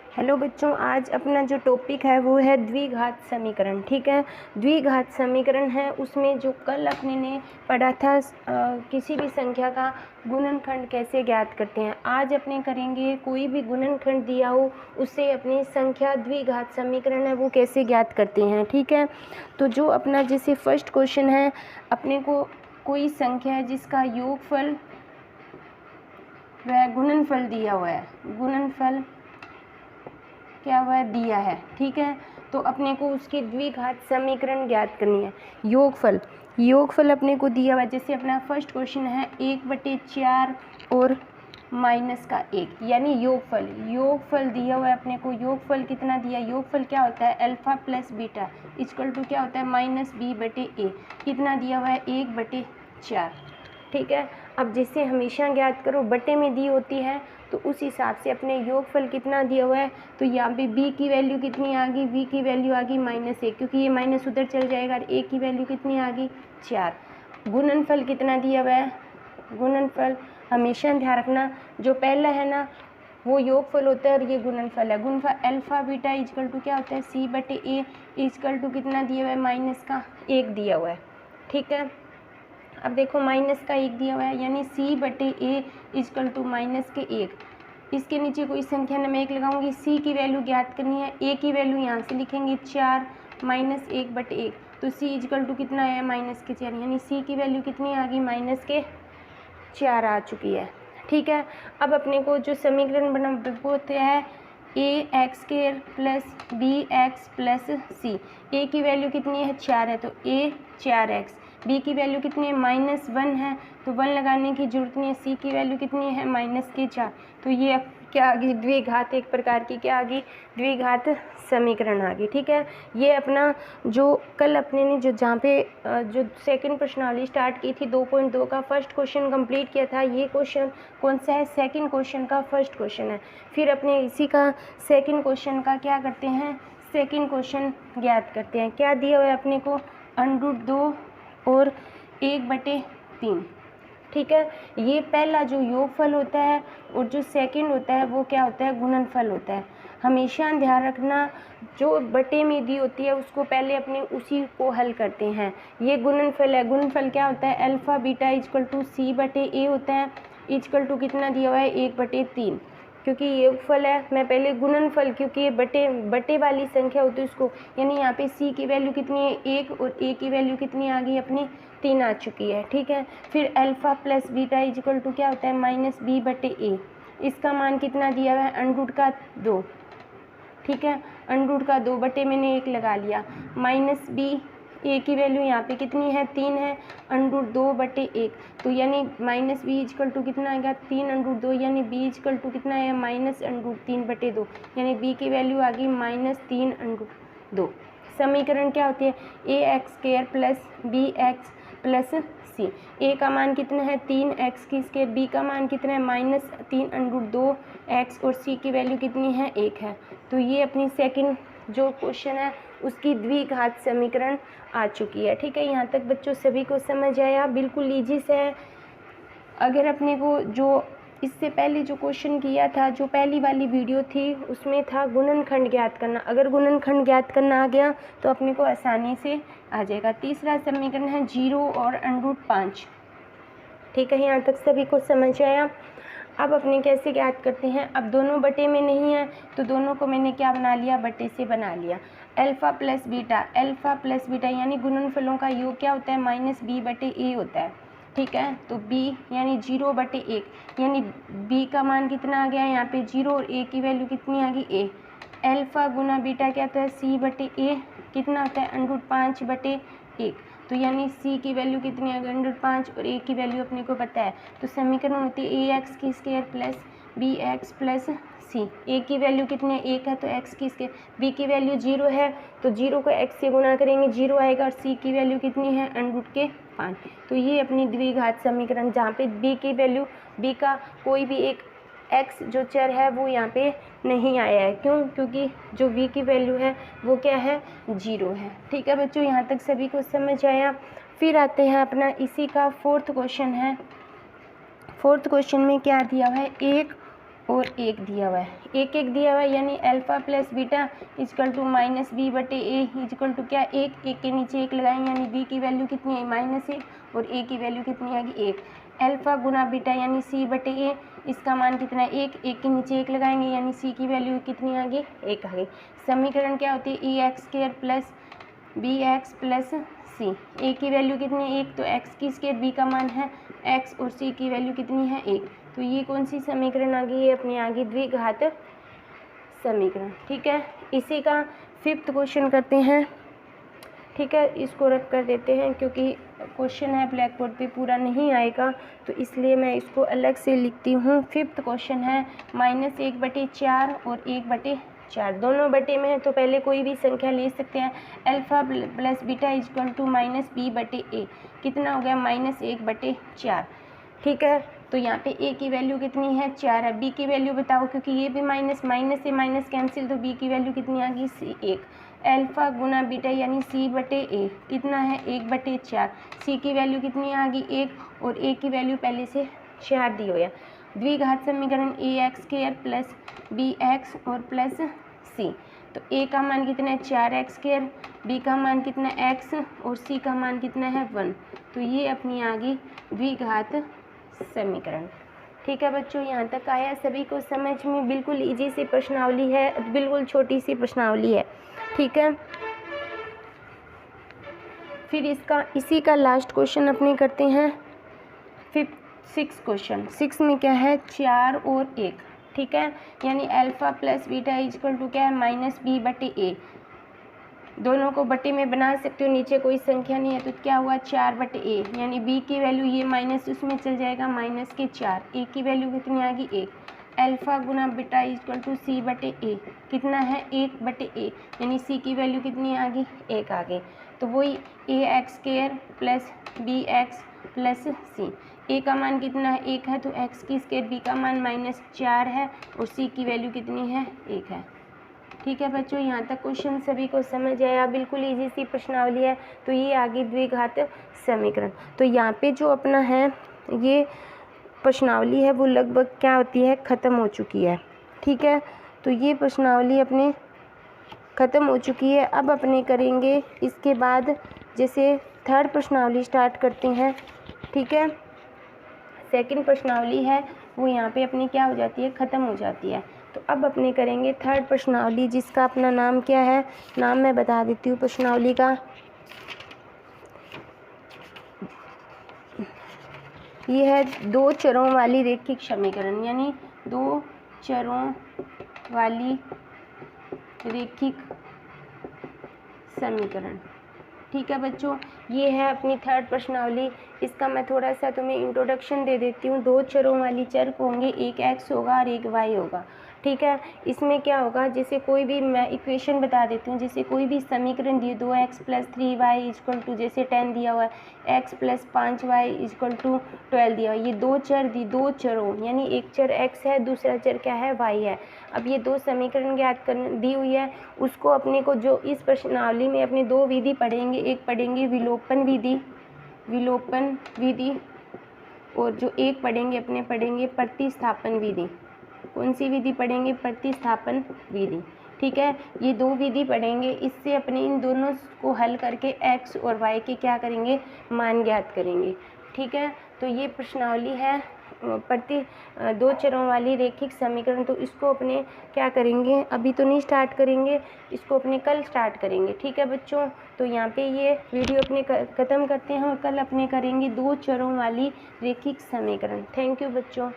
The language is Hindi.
हेलो बच्चों, आज अपना जो टॉपिक है वो है द्विघात समीकरण। ठीक है, द्विघात समीकरण है उसमें जो कल अपने ने पढ़ा था किसी भी संख्या का गुणनखंड कैसे ज्ञात करते हैं। आज अपने करेंगे कोई भी गुणनखंड दिया हो उससे अपनी संख्या द्विघात समीकरण है वो कैसे ज्ञात करते हैं। ठीक है, तो जो अपना जैसे फर्स्ट क्वेश्चन है, अपने को कोई संख्या है जिसका योगफल वह गुणनफल दिया हुआ है, गुणनफल क्या हुआ है दिया है। ठीक है, तो अपने को उसकी द्विघात समीकरण ज्ञात करनी है। योगफल अपने को दिया हुआ है, जैसे अपना फर्स्ट क्वेश्चन है 1/4 और -1, यानी योगफल दिया हुआ है अपने को। योगफल कितना दिया, योगफल क्या होता है alpha plus beta equal to क्या होता है -b/a। कितना दिया हुआ है 1/4। ठीक है, अब जैसे हमेशा ज्ञात करो बटे में दी होती है तो उस हिसाब से अपने योगफल कितना दिया हुआ है, तो यहाँ पे b की वैल्यू कितनी आ गई, v की वैल्यू आ गई -1, क्योंकि ये माइनस उधर चल जाएगा और a की वैल्यू कितनी आ गई 4। गुणनफल कितना दिया हुआ है, गुणनफल हमेशा ध्यान रखना जो पहला है ना वो योगफल होता है और ये गुणनफल है। गुणनफल अल्फा बीटा इक्वल टू क्या होता है c/a इक्वल टू कितना दिया हुआ है -1 दिया हुआ है। ठीक है, अब देखो -1 दिया हुआ है, यानी c/a इक्वल टू -1। इसके नीचे कोई संख्या ना मैं 1 लगाऊंगी, c की वैल्यू ज्ञात करनी है, a की वैल्यू यहाँ से लिखेंगे 4 -1/1, तो c इक्वल टू कितना है -4, यानी c की वैल्यू कितनी आ गई -4 आ चुकी है। ठीक है, अब अपने को जो समीकरण बना वो होता है ax² + bx + c। a की वैल्यू कितनी है 4 है तो a 4x, b की वैल्यू कितनी है -1 है तो 1 लगाने की जरूरत नहीं है, c की वैल्यू कितनी है -4। तो ये अब क्या आ गई द्विघात, एक प्रकार की क्या आ गई द्विघात समीकरण आ गई। ठीक है, ये अपना जो कल अपने ने जो जहाँ पे जो सेकंड प्रश्नावली स्टार्ट की थी 2.2 का फर्स्ट क्वेश्चन कंप्लीट किया था। ये क्वेश्चन कौन सा है, सेकंड क्वेश्चन का फर्स्ट क्वेश्चन है। फिर अपने इसी का सेकंड क्वेश्चन का क्या करते हैं, सेकंड क्वेश्चन ज्ञात करते हैं। क्या दिया हुआ है अपने को √2 और 1/3। ठीक है, ये पहला जो योगफल होता है और जो सेकंड होता है वो क्या होता है गुणनफल होता है। हमेशा ध्यान रखना जो बटे में दी होती है उसको पहले अपने उसी को हल करते हैं। ये गुणनफल है, गुणनफल क्या होता है alpha beta equal to c/a होता है, इक्वल टू कितना दिया हुआ है 1/3। क्योंकि ये योगफल है, मैं पहले गुणनफल, क्योंकि ये बटे वाली संख्या होती है उसको, यानी यहाँ पे c की वैल्यू कितनी है 1 और a की वैल्यू कितनी आ गई अपनी 3 आ चुकी है। ठीक है, फिर alpha plus beta equal to क्या होता है -b/a। इसका मान कितना दिया हुआ है √2। ठीक है, √2 बटे मैंने 1 लगा लिया, -b, a की वैल्यू यहाँ पे कितनी है 3 है, √2/1, तो यानी -b इक्वल टू कितना आएगा 3√2, यानी b इक्वल टू कितना है -√3/2, यानी b की वैल्यू आ गई -3√2। समीकरण क्या होती है ax² + bx + c। a का मान कितना है 3x², b का मान कितना है -3√2x और c की वैल्यू कितनी है 1 है। तो ये अपनी सेकंड जो क्वेश्चन है उसकी द्विघात समीकरण आ चुकी है। ठीक है, यहाँ तक बच्चों सभी को समझ आया, बिल्कुल ईजी से है। अगर अपने को जो इससे पहले जो क्वेश्चन किया था, जो पहली वाली वीडियो थी उसमें था गुणनखंड ज्ञात करना, अगर गुणनखंड ज्ञात करना आ गया तो अपने को आसानी से आ जाएगा। तीसरा समीकरण है 0 और √5। ठीक है, यहाँ तक सभी को समझ आया। अब अपने कैसे ज्ञात करते हैं, अब दोनों बटे में नहीं है तो दोनों को मैंने क्या बना लिया बटे से बना लिया। अल्फा प्लस बीटा यानी गुणनफलों का योग क्या होता है -b/a होता है। ठीक है, तो b यानी 0/1, यानी b का मान कितना आ गया यहाँ पे 0 और a की वैल्यू कितनी आ गई a। अल्फा गुना बीटा क्या होता है c/a, कितना होता है √5/1, तो यानी c की वैल्यू कितनी आ गई √5 और a की वैल्यू अपने को पता है, तो समीकरण होती है ax² + bx + c। a की वैल्यू कितनी है 1 है तो x², b की वैल्यू 0 है तो 0 को x से गुना करेंगे 0 आएगा, और c की वैल्यू कितनी है √5। तो ये अपनी द्विघात समीकरण, जहाँ पे b की वैल्यू, b का कोई भी एक x जो चर है वो यहाँ पे नहीं आया है। क्यों, क्योंकि जो v की वैल्यू है वो क्या है 0 है। ठीक है बच्चों, यहाँ तक सभी को समझ आया। फिर आते हैं अपना इसी का फोर्थ क्वेश्चन है। फोर्थ क्वेश्चन में क्या दिया हुआ है 1 और एक दिया हुआ है, एक एक दिया हुआ है, यानी alpha plus beta equal to minus B बटे ए इजकल टू क्या, एक एक के नीचे एक लगाएंगे, यानी बी की वैल्यू कितनी है -1 और ए की वैल्यू कितनी आएगी 1। अल्फ़ा गुना बीटा यानी सी बटे ए, इसका मान कितना है 1, एक के नीचे एक लगाएंगे, यानी सी की वैल्यू कितनी आ गई 1 आ गई। समीकरण क्या होती है, A X square plus B X plus C. A की वैल्यू कितनी है 1, तो एक्स की स्क्वायर, बी का मान है x और c की वैल्यू कितनी है 1। तो ये कौन सी समीकरण आ गई, ये अपनी आ गई द्विघात समीकरण। ठीक है, इसी का 5th क्वेश्चन करते हैं। ठीक है, इसको रख कर देते हैं क्योंकि क्वेश्चन है ब्लैक बोर्ड पे पूरा नहीं आएगा, तो इसलिए मैं इसको अलग से लिखती हूँ। 5th क्वेश्चन है -1/4 और 1/4, दोनों बटे में है तो पहले कोई भी संख्या ले सकते हैं। Alpha plus beta equal to -b बटे ए, कितना हो गया -1/4। ठीक है, तो यहाँ पे a की वैल्यू कितनी है 4 है, b की वैल्यू बताओ, क्योंकि ये भी माइनस से माइनस कैंसिल, तो b की वैल्यू कितनी आ गई 1। अल्फ़ा गुना बीटा यानी c बटे ए, कितना है 1/4, c की वैल्यू कितनी आ गई 1 और a की वैल्यू पहले से 4 दी हुई है। द्विघात समीकरण ax² प्लस bx और प्लस c, तो a का मान कितना है 4x², b का मान कितना है x और c का मान कितना है 1। तो ये अपनी आ गई द्विघात समीकरण। ठीक है बच्चों, यहाँ तक आया सभी को समझ में? बिल्कुल इजी सी प्रश्नावली है, बिल्कुल छोटी सी प्रश्नावली है। ठीक है, फिर इसी का लास्ट क्वेश्चन अपने करते हैं 6th क्वेश्चन। 6 में क्या है 4 और 1। ठीक है, यानी alpha plus beta equal to क्या है -b बटे ए, दोनों को बटे में बना सकते हो, नीचे कोई संख्या नहीं है तो क्या हुआ 4 बटे ए, यानी b की वैल्यू ये माइनस उसमें चल जाएगा -4, ए की वैल्यू कितनी आ गई 1। अल्फ़ा गुना बीटा इजकल टू c बटे ए, कितना है 1 बटे ए, यानी c की वैल्यू कितनी आ गई 1 आ गई। तो वही ax² plus bx plus c, a का मान कितना है 1 है तो x की स्क्वायर, b का मान -4 है और c की वैल्यू कितनी है 1 है। ठीक है बच्चों, यहाँ तक क्वेश्चन सभी को समझ आया? बिल्कुल इजी सी प्रश्नावली है। तो ये आगे द्विघात समीकरण। तो यहाँ पे जो अपना है ये प्रश्नावली है वो लगभग क्या होती है, ख़त्म हो चुकी है। ठीक है, तो ये प्रश्नावली अपने ख़त्म हो चुकी है। अब अपने करेंगे इसके बाद जैसे 3rd प्रश्नावली स्टार्ट करते हैं। ठीक है, 2nd प्रश्नावली है वो यहाँ पे अपनी क्या हो जाती है, ख़त्म हो जाती है। तो अब अपने करेंगे 3rd प्रश्नावली, जिसका अपना नाम क्या है, नाम मैं बता देती हूँ प्रश्नावली का। ये है 2 चरों वाली रैखिक समीकरण, यानी 2 चरों वाली रैखिक समीकरण। ठीक है बच्चों, ये है अपनी 3rd प्रश्नावली। इसका मैं थोड़ा सा तुम्हें इंट्रोडक्शन दे देती हूँ। 2 चरों वाली चर होंगे, एक x होगा और एक y होगा। ठीक है, इसमें क्या होगा, जैसे कोई भी मैं इक्वेशन बता देती हूँ, जैसे कोई भी समीकरण दिए 2x + 3y इजकल टू जैसे 10 दिया हुआ है, x + 5y इजकल टू 12 दिया हुआ है। ये 2 चर 2 चरों, यानी एक चर x है, दूसरा चर क्या है y है। अब ये 2 समीकरण ज्ञात करने दी हुई है, उसको अपने को जो इस प्रश्नावली में अपने 2 विधि पढ़ेंगे, एक पढ़ेंगे विलोपन विधि और जो एक पढ़ेंगे प्रतिस्थापन विधि। कौन सी विधि पढ़ेंगे, प्रतिस्थापन विधि। ठीक है, ये 2 विधि पढ़ेंगे, इससे अपने इन दोनों को हल करके x और y के क्या करेंगे, मान ज्ञात करेंगे। ठीक है, तो ये प्रश्नावली है 2 चरों वाली रैखिक समीकरण। तो इसको अपने क्या करेंगे, अभी तो नहीं स्टार्ट करेंगे, इसको अपने कल स्टार्ट करेंगे। ठीक है बच्चों, तो यहाँ पे ये वीडियो अपने ख़त्म करते हैं और कल अपने करेंगे 2 चरों वाली रैखिक समीकरण। थैंक यू बच्चों।